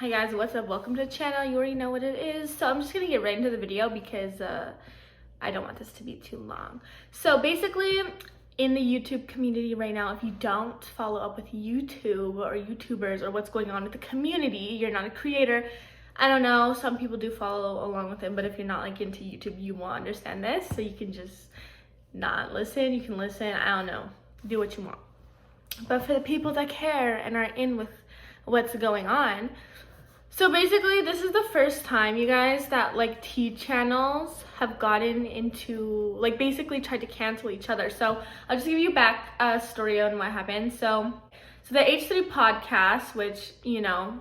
Hi guys, what's up? Welcome to the channel. You already know what it is. So I'm just gonna get right into the video because I don't want this to be too long. So basically, in the YouTube community right now, if you don't follow up with YouTube or YouTubers or what's going on with the community, you're not a creator. I don't know, some people do follow along with it, but if you're not like into YouTube, you won't understand this. So you can just not listen, you can listen, I don't know, do what you want. But for the people that care and are in with what's going on, so basically this is the first time, you guys, that like tea channels have gotten into, like, basically tried to cancel each other. So I'll just give you back a story on what happened. So the H3 podcast, which, you know,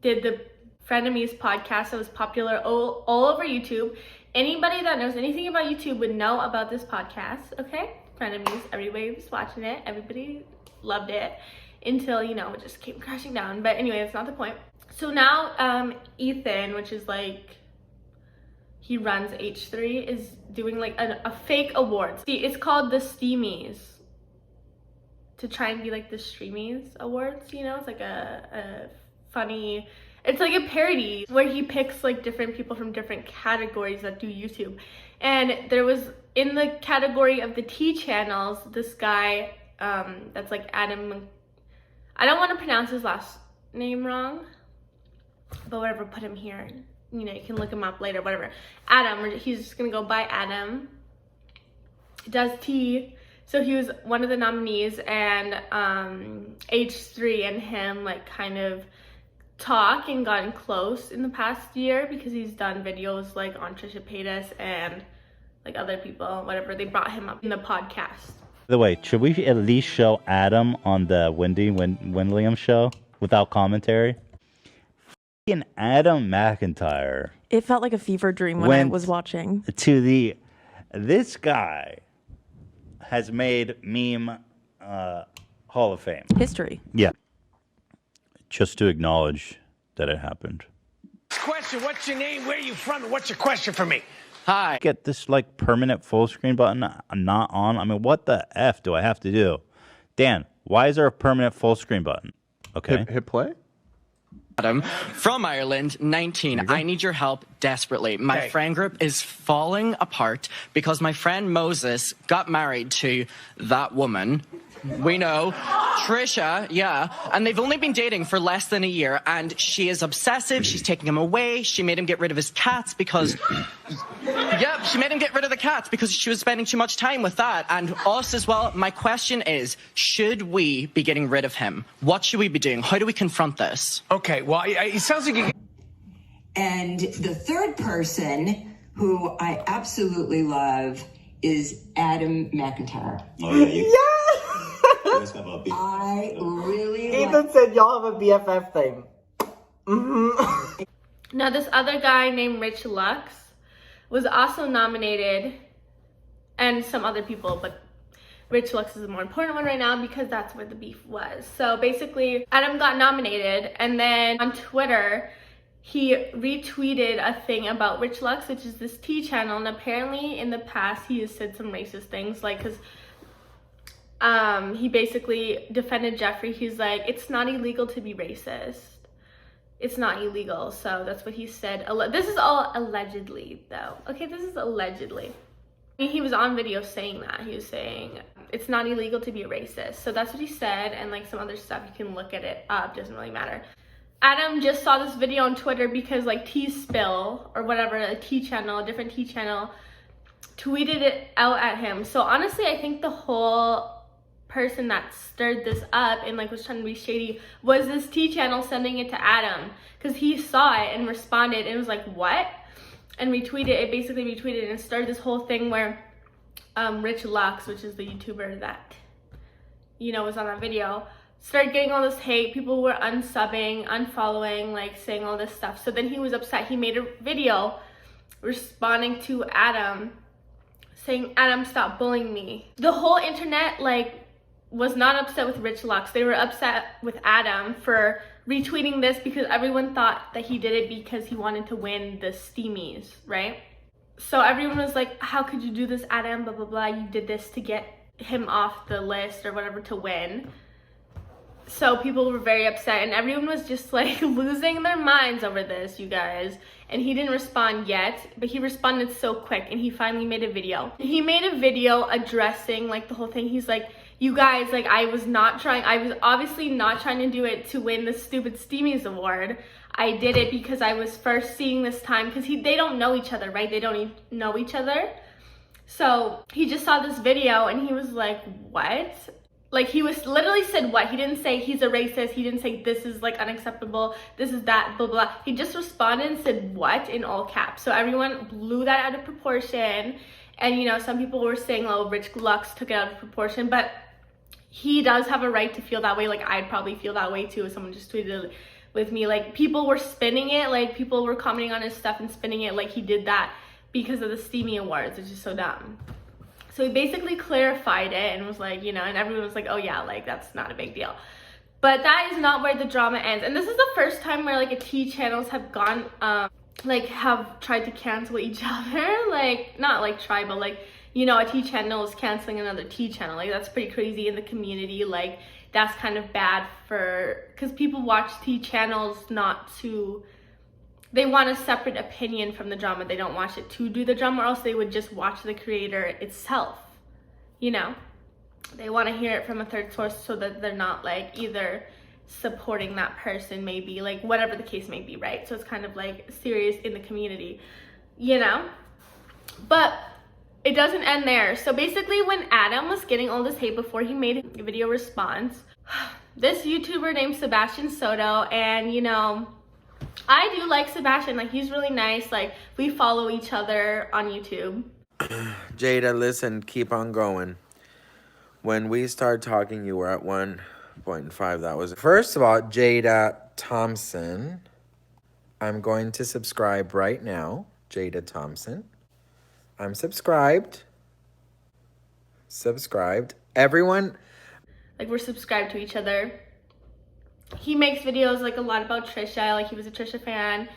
did the Frenemies podcast that was popular all over YouTube. Anybody that knows anything about YouTube would know about this podcast, okay? Frenemies, everybody was watching it, everybody loved it until, you know, it just came crashing down. But anyway, that's not the point. So now Ethan, which is like, he runs H3, is doing like a fake awards. See, it's called the Steamies, to try and be like the Streamies Awards, you know? It's like a funny, it's like a parody where he picks like different people from different categories that do YouTube. And there was, in the category of the tea channels, this guy that's like Adam, I don't want to pronounce his last name wrong, but whatever, put him here. You know, you can look him up later, whatever. Adam, he's just gonna go by Adam. Does tea. So he was one of the nominees, and H3 and him like kind of talk and gotten close in the past year because he's done videos like on Trisha Paytas and like other people, whatever. They brought him up in the podcast. By the way, should we at least show Adam on the Wendy Williams show without commentary? Fucking Adam McIntyre. It felt like a fever dream when I was watching. This guy has made meme Hall of Fame. History. Yeah. Just to acknowledge that it happened. Question, what's your name, where are you from, and what's your question for me? Hi. Get this like permanent full screen button not on. I mean, what the F do I have to do? Dan, why is there a permanent full screen button? Okay. Hit play? Adam from Ireland, 19. I need your help desperately. My friend group is falling apart because my friend Moses got married to that woman. We know, Trisha, yeah, and they've only been dating for less than a year, and she is obsessive. She's taking him away. She made him get rid of his cats because, yeah, she made him get rid of the cats because she was spending too much time with that, and us as well. My question is, should we be getting rid of him? What should we be doing? How do we confront this? Okay, well, it sounds like you... And the third person who I absolutely love is Adam McIntyre. Oh, yeah. I really Ethan said y'all have a BFF thing. Now this other guy named Rich Lux was also nominated, and some other people, but Rich Lux is the more important one right now because that's where the beef was. So basically, Adam got nominated, and then on Twitter, he retweeted a thing about Rich Lux, which is this tea channel, and apparently in the past he has said some racist things, like, because he basically defended Jeffrey. He's like, it's not illegal to be racist. It's not illegal. So that's what he said. This is all allegedly, though. Okay, this is allegedly. He was on video saying that. He was saying, it's not illegal to be a racist. So that's what he said, and like some other stuff, you can look at it up, doesn't really matter. Adam just saw this video on Twitter because like Tea Spill, or whatever, a tea channel, a different tea channel, tweeted it out at him. So honestly, I think the whole person that stirred this up and like was trying to be shady was this tea channel sending it to Adam, because he saw it and responded and was like, what? And retweeted it, basically retweeted, and started this whole thing where Rich Lux, which is the YouTuber that, you know, was on that video, started getting all this hate. People were unsubbing, unfollowing, like saying all this stuff. So then he was upset. He made a video responding to Adam saying, Adam, stop bullying me. The whole internet like was not upset with Rich Lux. They were upset with Adam for retweeting this because everyone thought that he did it because he wanted to win the Steamies, right? So everyone was like, how could you do this, Adam, blah, blah, blah. You did this to get him off the list or whatever to win. So people were very upset and everyone was just like losing their minds over this, you guys. And he didn't respond yet, but he responded so quick and he finally made a video. He made a video addressing like the whole thing. He's like, you guys, like I was obviously not trying to do it to win the stupid Steamies award. I did it because I was first seeing this time, because they don't know each other, right? They don't know each other. So he just saw this video and he was like, what? Like he was literally said what? He didn't say he's a racist. He didn't say this is like unacceptable. This is that, blah, blah. He just responded and said what in all caps. So everyone blew that out of proportion. And you know, some people were saying, oh, Rich Lux took it out of proportion, but he does have a right to feel that way. Like I'd probably feel that way too if someone just tweeted it with me. Like people were spinning it, like people were commenting on his stuff and spinning it like he did that because of the Steamy Awards, which is so dumb. So he basically clarified it and was like, you know, and everyone was like, oh yeah, like that's not a big deal. But that is not where the drama ends. And this is the first time where like a T channels have gone, like have tried to cancel each other. Like, not like try, but like, you know, a T channel is canceling another T channel. Like that's pretty crazy in the community. Like that's kind of bad because people watch T channels not to, they want a separate opinion from the drama. They don't watch it to do the drama, or else they would just watch the creator itself. You know, they want to hear it from a third source so that they're not like either supporting that person, maybe like whatever the case may be, right? So it's kind of like serious in the community, you know? But it doesn't end there. So basically when Adam was getting all this hate before he made a video response, this YouTuber named Sebastian Soto, and you know, I do like Sebastian, like he's really nice, like we follow each other on YouTube. Jada, listen, keep on going. When we started talking, you were at 1.5, that was... First of all, Jada Thompson, I'm going to subscribe right now. Jada Thompson. I'm subscribed. Subscribed. Everyone... Like we're subscribed to each other. He makes videos like a lot about Trisha, like he was a Trisha fan,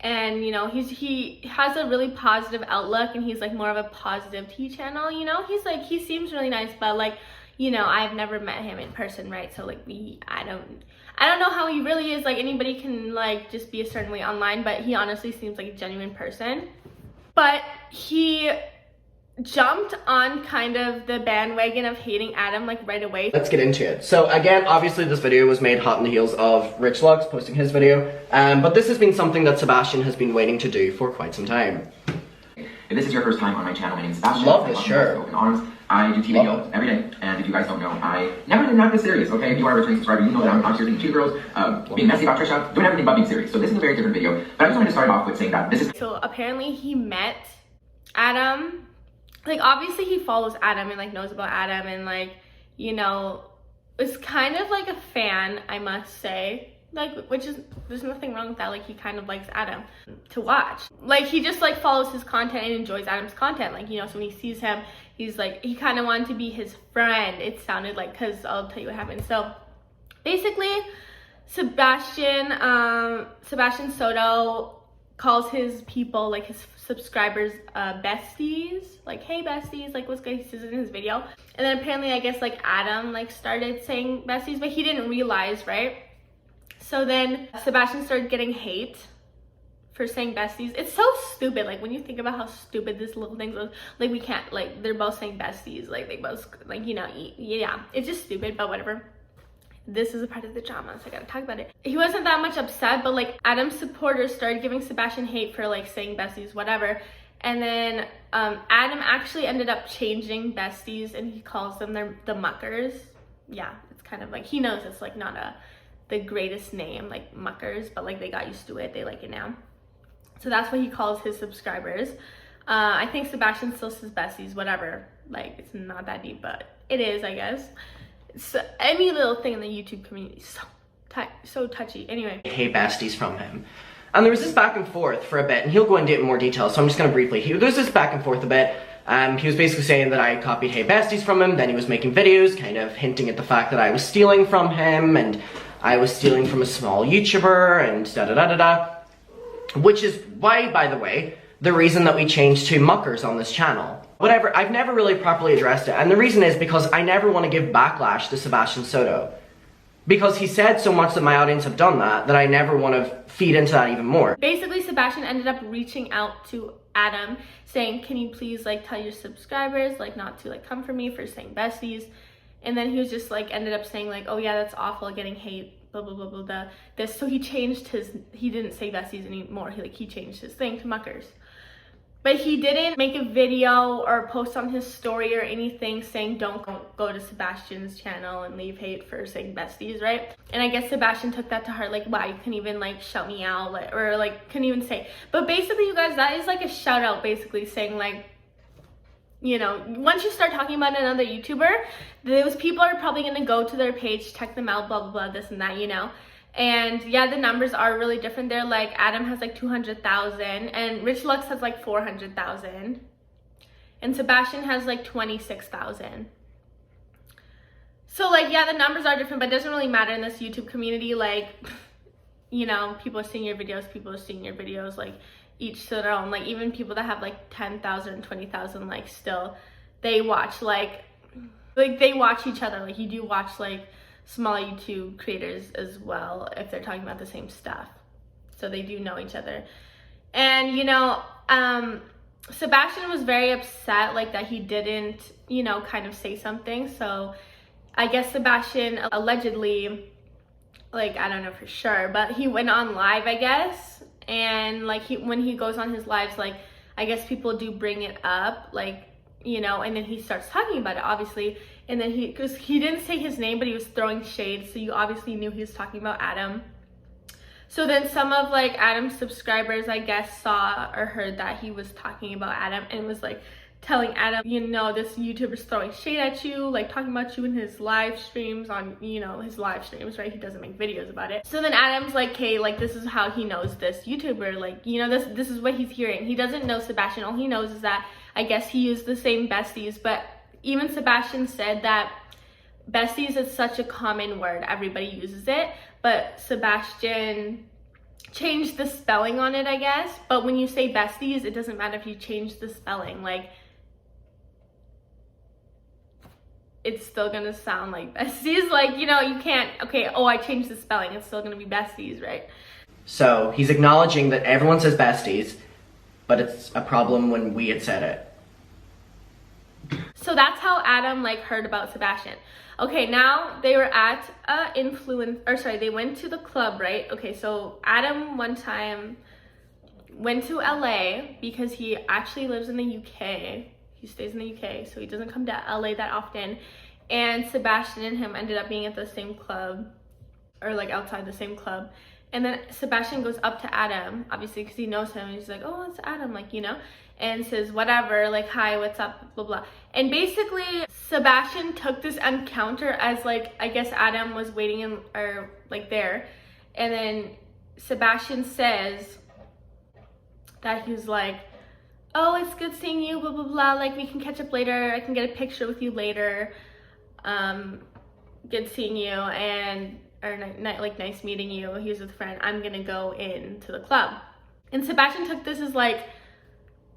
and you know, he has a really positive outlook, and he's like more of a positive T channel, you know. He's like, he seems really nice, but like, you know, I've never met him in person, right? So like I don't know how he really is. Like anybody can like just be a certain way online, but he honestly seems like a genuine person. But he jumped on kind of the bandwagon of hating Adam like right away. Let's get into it. So again, obviously this video was made hot on the heels of Rich Lux posting his video, but this has been something that Sebastian has been waiting to do for quite some time. If this is your first time on my channel, my name is Sebastian. Love this shirt. Open arms. I do TV videos every day, and if you guys don't know, I never been not this serious, okay? If you are a returning subscriber, you know that I'm out here being cute girls, being messy about Trisha, doing everything but being serious. So this is a very different video, but I just wanted to start off with saying that this is... So apparently he met Adam. Like obviously he follows Adam and like knows about Adam, and like, you know, is kind of like a fan, I must say. Like, which is, there's nothing wrong with that. Like he kind of likes Adam to watch. Like he just like follows his content and enjoys Adam's content. Like, you know, so when he sees him, he's like, he kind of wanted to be his friend. It sounded like, cause I'll tell you what happened. So basically Sebastian Soto calls his people, like his subscribers, besties, like, hey besties, like what's good, he says it in his video. And then apparently I guess like Adam like started saying besties, but he didn't realize, right? So then Sebastian started getting hate for saying besties. It's so stupid, like when you think about how stupid this little thing was. Like we can't, like they're both saying besties, like they both, like, you know, yeah, it's just stupid, but whatever. This is a part of the drama, so I gotta talk about it. He wasn't that much upset, but like Adam's supporters started giving Sebastian hate for like saying besties, whatever. And then Adam actually ended up changing besties, and he calls them the muckers. Yeah, it's kind of like, he knows it's like not the greatest name, like muckers, but like they got used to it, they like it now. So that's what he calls his subscribers. I think Sebastian still says besties, whatever. Like it's not that deep, but it is, I guess. So any little thing in the YouTube community is so touchy. Anyway, hey besties from him, and there was this back and forth for a bit, and he'll go into it in more detail, so I'm just going to briefly, there's this back and forth a bit. He was basically saying that I copied hey besties from him, then he was making videos kind of hinting at the fact that I was stealing from him, and I was stealing from a small YouTuber, and da-da-da-da-da. Which is why, by the way, the reason that we changed to muckers on this channel. Whatever, I've never really properly addressed it, and the reason is because I never want to give backlash to Sebastian Soto. because he said so much that my audience have done that I never want to feed into that even more. Basically, Sebastian ended up reaching out to Adam saying, can you please like tell your subscribers like not to like come for me for saying besties. And then he was just like ended up saying like, oh yeah, that's awful, getting hate, blah blah blah blah blah, this. So he changed his, he didn't say besties anymore, he changed his thing to muckers. But he didn't make a video or post on his story or anything saying don't go to Sebastian's channel and leave hate for saying besties, right? And I guess Sebastian took that to heart, like, wow, you couldn't even like shout me out, like, or like couldn't even say. But basically, you guys, that is like a shout out, basically saying like, you know, once you start talking about another YouTuber, those people are probably gonna go to their page, check them out, blah blah blah, this and that, you know. And yeah, the numbers are really different. They're like, Adam has like 200,000 and Rich Lux has like 400,000 and Sebastian has like 26,000. So like, yeah, the numbers are different, but it doesn't really matter in this YouTube community. Like, you know, people are seeing your videos, like each to their own. Like even people that have like 10,000, 20,000, like still they watch like they watch each other. Like you do watch like small YouTube creators as well if they're talking about the same stuff, so they do know each other. And you know, Sebastian was very upset like that he didn't, you know, kind of say something. So I guess Sebastian allegedly, like I don't know for sure, but he went on live, I guess, and like when he goes on his lives, like I guess people do bring it up, like, you know, and then he starts talking about it, obviously. And then because he didn't say his name, but he was throwing shade, so you obviously knew he was talking about Adam. So then some of like Adam's subscribers, I guess, saw or heard that he was talking about Adam and was like telling Adam, you know, this YouTuber's throwing shade at you, like talking about you in his live streams on, you know, his live streams, right? He doesn't make videos about it. So then Adam's like, hey, like this is how he knows this YouTuber, like, you know, this is what he's hearing. He doesn't know Sebastian. All he knows is that I guess he used the same besties, but even Sebastian said that besties is such a common word, everybody uses it, but Sebastian changed the spelling on it, I guess. But when you say besties, it doesn't matter if you change the spelling, like it's still gonna sound like besties. Like, you know, you can't, okay, oh, I changed the spelling, it's still gonna be besties, right? So he's acknowledging that everyone says besties, but it's a problem when we had said it. So that's how Adam like heard about Sebastian. Okay, now they were at they went to the club, right? Okay, so Adam one time went to LA because he actually lives in the UK. He stays in the UK, so he doesn't come to LA that often. And Sebastian and him ended up being at the same club, or like outside the same club. And then Sebastian goes up to Adam, obviously because he knows him, and he's like, oh, it's Adam, like, you know, and says whatever, like, hi, what's up, blah blah. And basically Sebastian took this encounter as like, I guess Adam was waiting in, or like there, and then Sebastian says that he was like, oh, it's good seeing you, blah blah blah, like we can catch up later, I can get a picture with you later, good seeing you, and or like nice meeting you, he was with a friend, I'm gonna go into the club. And Sebastian took this as like,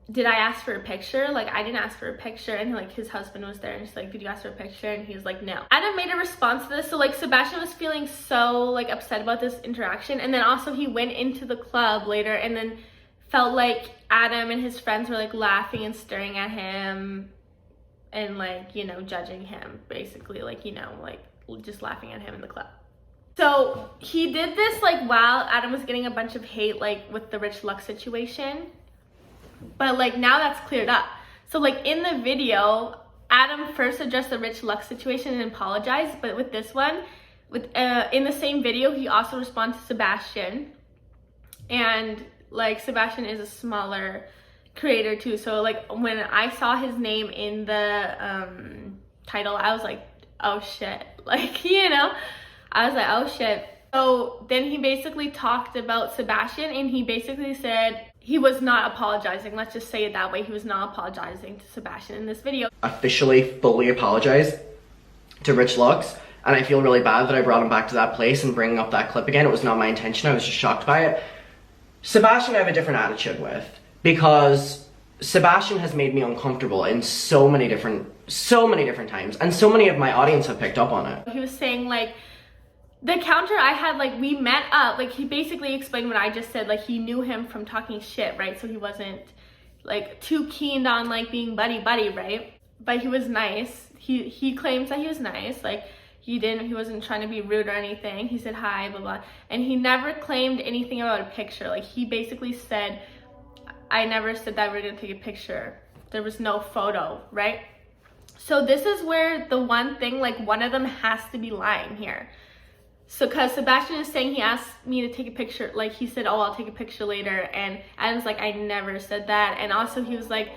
did I ask for a picture? Like, I didn't ask for a picture. And like his husband was there and she's like, did you ask for a picture? And he was like, no. Adam made a response to this. So like Sebastian was feeling so like upset about this interaction. And then also he went into the club later and then felt like Adam and his friends were like laughing and staring at him and like, you know, judging him basically, like, you know, like just laughing at him in the club. So he did this like while Adam was getting a bunch of hate like with the Rich Lux situation. But like now that's cleared up. So like in the video, Adam first addressed the Rich Lux situation and apologized. But with this one, in the same video, he also responded to Sebastian. And like Sebastian is a smaller creator too. So like when I saw his name in the title, I was like, oh shit. Like, you know, I was like, oh shit. So then he basically talked about Sebastian and he basically said he was not apologizing. Let's just say it that way. He was not apologizing to Sebastian in this video. Officially, fully apologized to Rich Lux. And I feel really bad that I brought him back to that place and bringing up that clip again. It was not my intention. I was just shocked by it. Sebastian I have a different attitude with because Sebastian has made me uncomfortable in so many different times. And so many of my audience have picked up on it. He was saying like, The counter I had, like, we met up, like, he basically explained what I just said, like, he knew him from talking shit, right? So he wasn't, like, too keen on, like, being buddy-buddy, right? But he was nice. He claims that he was nice, like, he wasn't trying to be rude or anything. He said hi, blah, blah. And he never claimed anything about a picture. Like, he basically said, I never said that we were gonna take a picture. There was no photo, right? So this is where the one thing, like, one of them has to be lying here. So, because Sebastian is saying he asked me to take a picture, like, he said, oh, I'll take a picture later, and Adam's like, I never said that. And also he was like,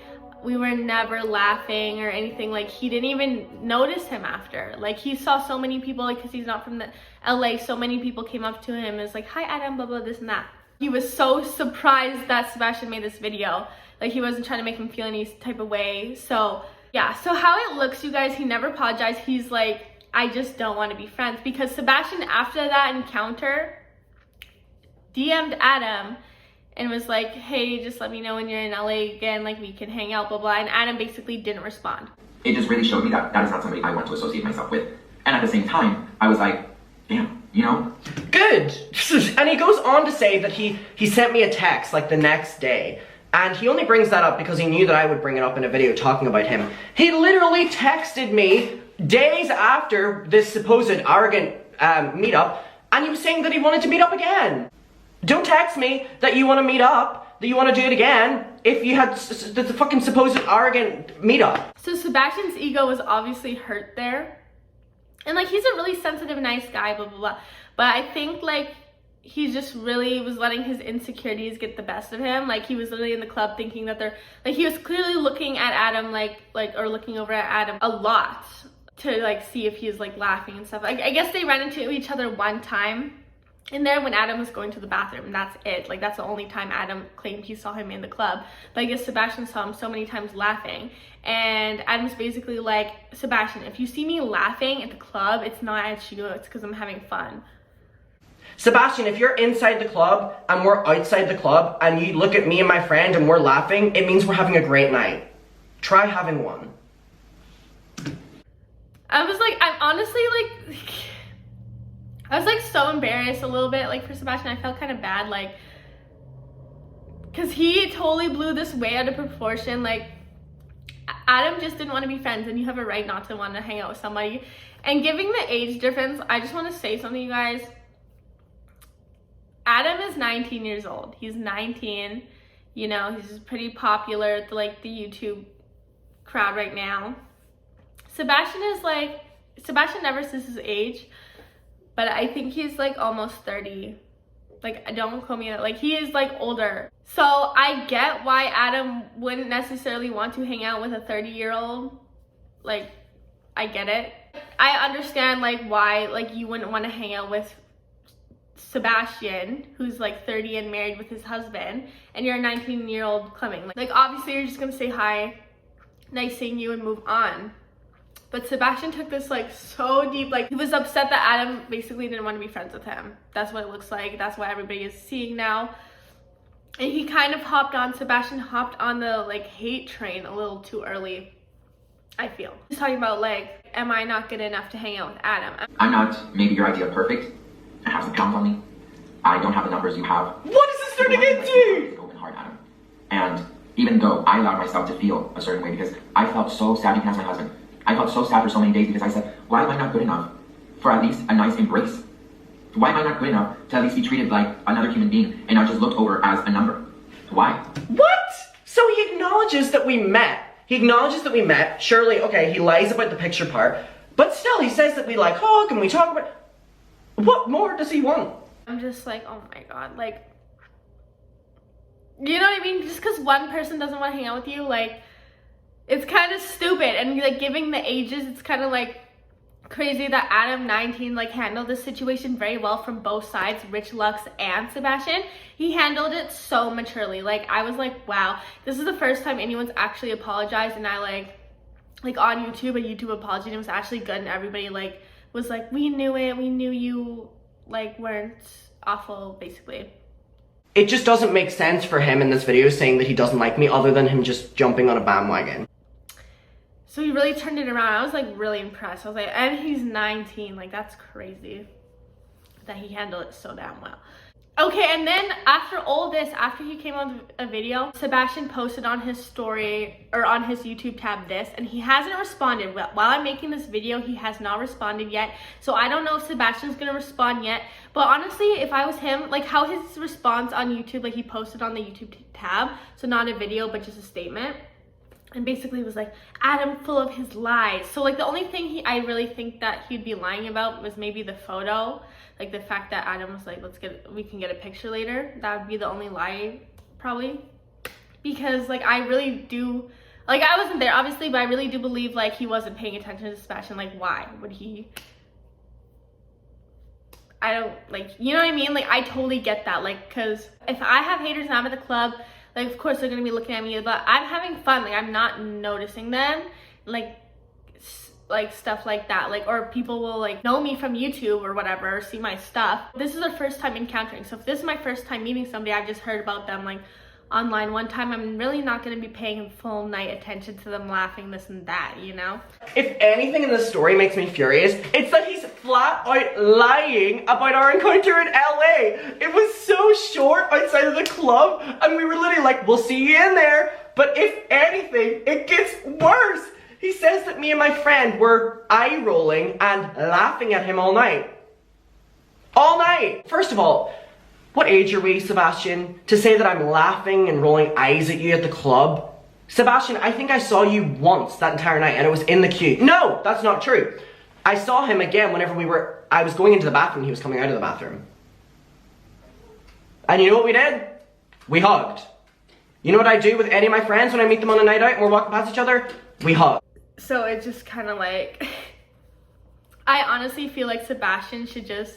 we were never laughing or anything. Like, he didn't even notice him after. Like, he saw so many people, like, because he's not from the LA, so many people came up to him and was like, hi Adam, blah, blah, this and that. He was so surprised that Sebastian made this video. Like, he wasn't trying to make him feel any type of way. So yeah, so how it looks, you guys, he never apologized. He's like, I just don't want to be friends, because Sebastian, after that encounter, DM'd Adam and was like, hey, just let me know when you're in LA again, like, we can hang out, blah, blah. And Adam basically didn't respond. It just really showed me that that is not somebody I want to associate myself with. And at the same time, I was like, damn, you know? Good. And he goes on to say that he sent me a text, like, the next day. And he only brings that up because he knew that I would bring it up in a video talking about him. He literally texted me days after this supposed arrogant meetup, and he was saying that he wanted to meet up again. Don't text me that you want to meet up, that you want to do it again, if you had the fucking supposed arrogant meetup. So Sebastian's ego was obviously hurt there. And, like, he's a really sensitive, nice guy, blah, blah, blah. But I think, like, he just really was letting his insecurities get the best of him. Like, he was literally in the club thinking that like, he was clearly looking at Adam, or looking over at Adam a lot to, like, see if he was, like, laughing and stuff. I guess they ran into each other one time in there when Adam was going to the bathroom, and that's it. Like, that's the only time Adam claimed he saw him in the club. But I guess Sebastian saw him so many times laughing, and Adam's basically like, Sebastian, if you see me laughing at the club, it's not at you, it's because I'm having fun. Sebastian, if you're inside the club and we're outside the club and you look at me and my friend and we're laughing, it means we're having a great night. Try having one. I was like, I'm honestly, like, I was, like, so embarrassed a little bit, like, for Sebastian. I felt kind of bad, like, because he totally blew this way out of proportion. Like, Adam just didn't want to be friends, and you have a right not to want to hang out with somebody. And giving the age difference, I just want to say something, you guys. Adam is 19 years old. He's 19. You know, he's pretty popular with, like, the YouTube crowd right now. Sebastian is, like, Sebastian never says his age, but I think he's, like, almost 30. Like, don't quote me on it. Like, he is, like, older. So I get why Adam wouldn't necessarily want to hang out with a 30-year-old. Like, I get it. I understand, like, why, like, you wouldn't want to hang out with Sebastian, who's, like, 30 and married with his husband, and you're a 19-year-old Clemming. Like, obviously, you're just gonna say hi, nice seeing you, and move on. But Sebastian took this, like, so deep. Like, he was upset that Adam basically didn't want to be friends with him. That's what it looks like. That's what everybody is seeing now. And he kind of Sebastian hopped on the, like, hate train a little too early, I feel. He's talking about, like, am I not good enough to hang out with Adam? I'm not maybe your idea of perfect. I have some pounds on me. I don't have the numbers you have. What is this turning into? Open heart, Adam. And even though I allowed myself to feel a certain way because I felt so sad because my husband. I felt so sad for so many days because I said, why am I not good enough for at least a nice embrace? Why am I not good enough to at least be treated like another human being and not just looked over as a number? Why? What? So he acknowledges that we met. He acknowledges that we met. Surely, okay, he lies about the picture part. But still, he says that we, like, hug and we talk about... What more does he want? I'm just like, oh my god, like... You know what I mean? Just because one person doesn't want to hang out with you, like... It's kind of stupid, and, like, giving the ages, it's kind of, like, crazy that Adam, 19, like, handled this situation very well from both sides, Rich Lux and Sebastian. He handled it so maturely. Like, I was like, wow, this is the first time anyone's actually apologized, and I, like on YouTube, a YouTube apology, and it was actually good, and everybody, like, was like, we knew it, we knew you, like, weren't awful, basically. It just doesn't make sense for him in this video saying that he doesn't like me other than him just jumping on a bandwagon. So he really turned it around. I was, like, really impressed. I was like, and he's 19. Like, that's crazy. that he handled it so damn well. Okay, and then after all this, after he came on a video, Sebastian posted on his story, or on his YouTube tab, this, and he hasn't responded. While I'm making this video, he has not responded yet. So I don't know if Sebastian's gonna respond yet. But honestly, if I was him, like how his response on YouTube, like he posted on the YouTube tab, so not a video, but just a statement. And basically was like, Adam full of his lies. So like the only thing I really think that he'd be lying about was maybe the photo. Like the fact that Adam was like, we can get a picture later. That would be the only lie, probably. Because like I really do, like I wasn't there obviously, but I really do believe like he wasn't paying attention to Sebastian. Like why would he? I don't, like, you know what I mean? Like I totally get that. Like, cause if I have haters and I'm at the club, like of course they're gonna be looking at me, but I'm having fun. Like I'm not noticing them. Like stuff like that, like, or people will like know me from YouTube or whatever, or see my stuff. This is their first time encountering. So if this is my first time meeting somebody, I've just heard about them like online one time, I'm really not going to be paying full night attention to them laughing this and that, you know? If anything in this story makes me furious, it's that he's flat out lying about our encounter in LA. It was so short outside of the club, and we were literally like, we'll see you in there. But if anything, it gets worse. He says that me and my friend were eye-rolling and laughing at him all night. All night! First of all, what age are we, Sebastian, to say that I'm laughing and rolling eyes at you at the club? Sebastian, I think I saw you once that entire night and it was in the queue. No, that's not true. I saw him again whenever I was going into the bathroom, he was coming out of the bathroom. And you know what we did? We hugged. You know what I do with any of my friends when I meet them on a night out and we're walking past each other? We hug. So it's just kind of like, I honestly feel like Sebastian should just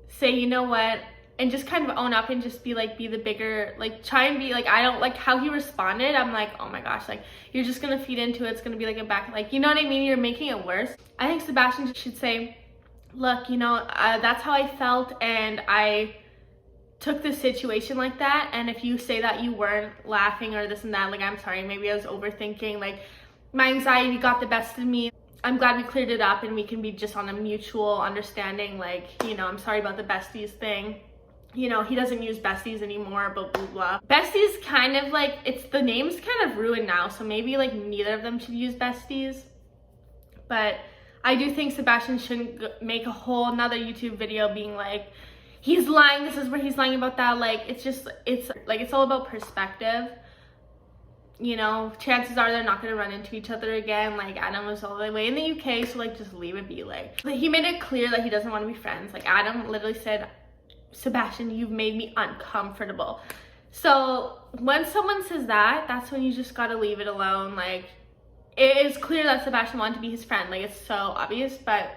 say, you know what, and just kind of own up and just be like, be the bigger, like try and be like, I don't like how he responded. I'm like, oh my gosh, like you're just gonna feed into it. It's gonna be like a back, like, you know what I mean? You're making it worse. I think Sebastian should say, look, you know, that's how I felt and I took the situation like that. And if you say that you weren't laughing or this and that, like, I'm sorry, maybe I was overthinking, like my anxiety got the best of me. I'm glad we cleared it up and we can be just on a mutual understanding, like, you know, I'm sorry about the besties thing. You know, he doesn't use besties anymore, blah, blah, blah. Besties kind of like, the name's kind of ruined now, so maybe like neither of them should use besties. But I do think Sebastian shouldn't make a whole another YouTube video being like, he's lying, this is where he's lying about that. Like, it's all about perspective. You know, chances are they're not going to run into each other again. Like, Adam was all the way in the UK, so like just leave it be. Like he made it clear that he doesn't want to be friends. Like Adam literally said, Sebastian, you've made me uncomfortable. So when someone says that, that's when you just got to leave it alone. Like, it is clear that Sebastian wanted to be his friend. Like, it's so obvious, but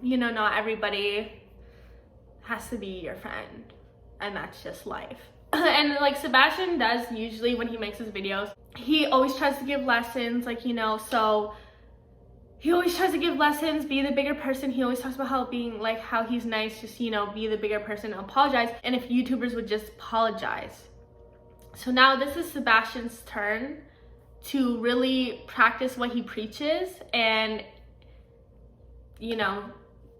you know, not everybody has to be your friend, and that's just life. And like Sebastian does usually when he makes his videos, he always tries to give lessons, like, you know, so he always tries to give lessons, be the bigger person. He always talks about how being like, how he's nice, just, you know, be the bigger person, apologize. And if YouTubers would just apologize. So now this is Sebastian's turn to really practice what he preaches and, you know,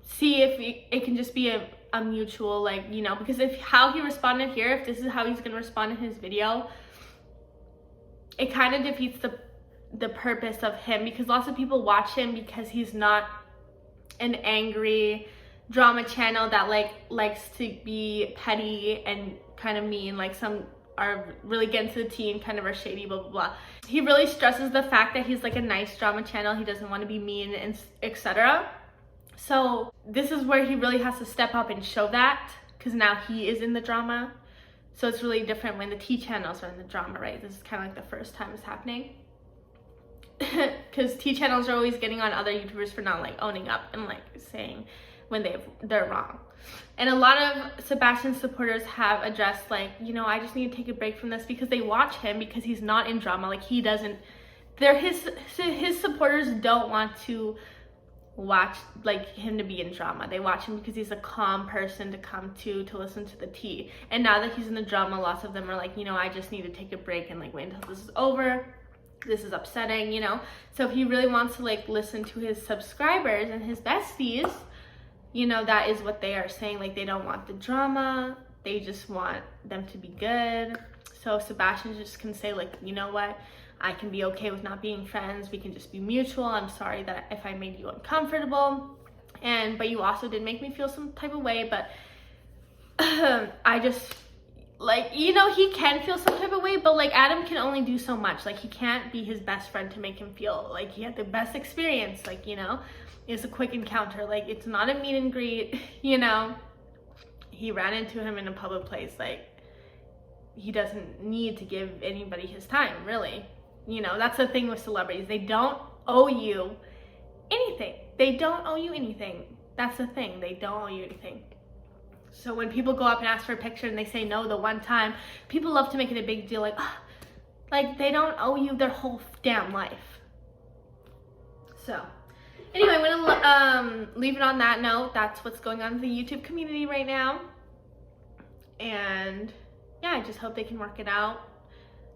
see if it can just be a mutual, like, you know, because if how he responded here, if this is how he's gonna respond in his video, it kind of defeats the purpose of him, because lots of people watch him because he's not an angry drama channel that like likes to be petty and kind of mean. Like some are really getting to the tea and kind of are shady, blah blah blah. He really stresses the fact that he's like a nice drama channel. He doesn't want to be mean and etc. So this is where he really has to step up and show that, because now he is in the drama. So it's really different when the T channels are in the drama, right? This is kind of like the first time it's happening. Because T channels are always getting on other YouTubers for not like owning up and like saying when they're wrong. And a lot of Sebastian's supporters have addressed like, you know, I just need to take a break from this, because they watch him because he's not in drama. Like he doesn't, his supporters don't want to watch like him to be in drama. They watch him because he's a calm person to come to listen to the tea. And now that he's in the drama, lots of them are like, you know, I just need to take a break and like wait until this is over. This is upsetting, you know. So if he really wants to like listen to his subscribers and his besties, you know, that is what they are saying. Like, they don't want the drama. They just want them to be good. So Sebastian just can say, like, you know what? I can be okay with not being friends. We can just be mutual. I'm sorry that if I made you uncomfortable. But you also did make me feel some type of way. But I just, like, you know, he can feel some type of way. But, like, Adam can only do so much. Like, he can't be his best friend to make him feel like he had the best experience. Like, you know, it's a quick encounter. Like, it's not a meet and greet, you know. He ran into him in a public place. Like, he doesn't need to give anybody his time, really. You know, that's the thing with celebrities. They don't owe you anything. They don't owe you anything. That's the thing. They don't owe you anything. So when people go up and ask for a picture and they say no the one time, people love to make it a big deal. Like, oh, like they don't owe you their whole damn life. So anyway, I'm gonna leave it on that note. That's what's going on in the YouTube community right now. And yeah, I just hope they can work it out.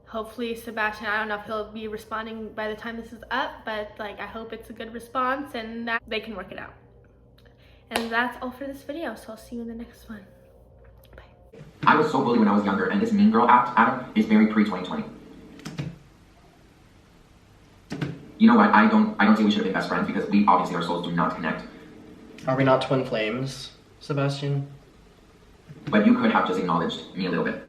Hopefully Sebastian, I don't know if he'll be responding by the time this is up, but like I hope it's a good response and that they can work it out. And that's all for this video, so I'll see you in the next one. Bye. I was so bullied when I was younger, and this mean girl act, Adam, is very pre-2020. You know what, I don't think we should have been best friends because we obviously our souls do not connect. Are we not twin flames, Sebastian? But you could have just acknowledged me a little bit.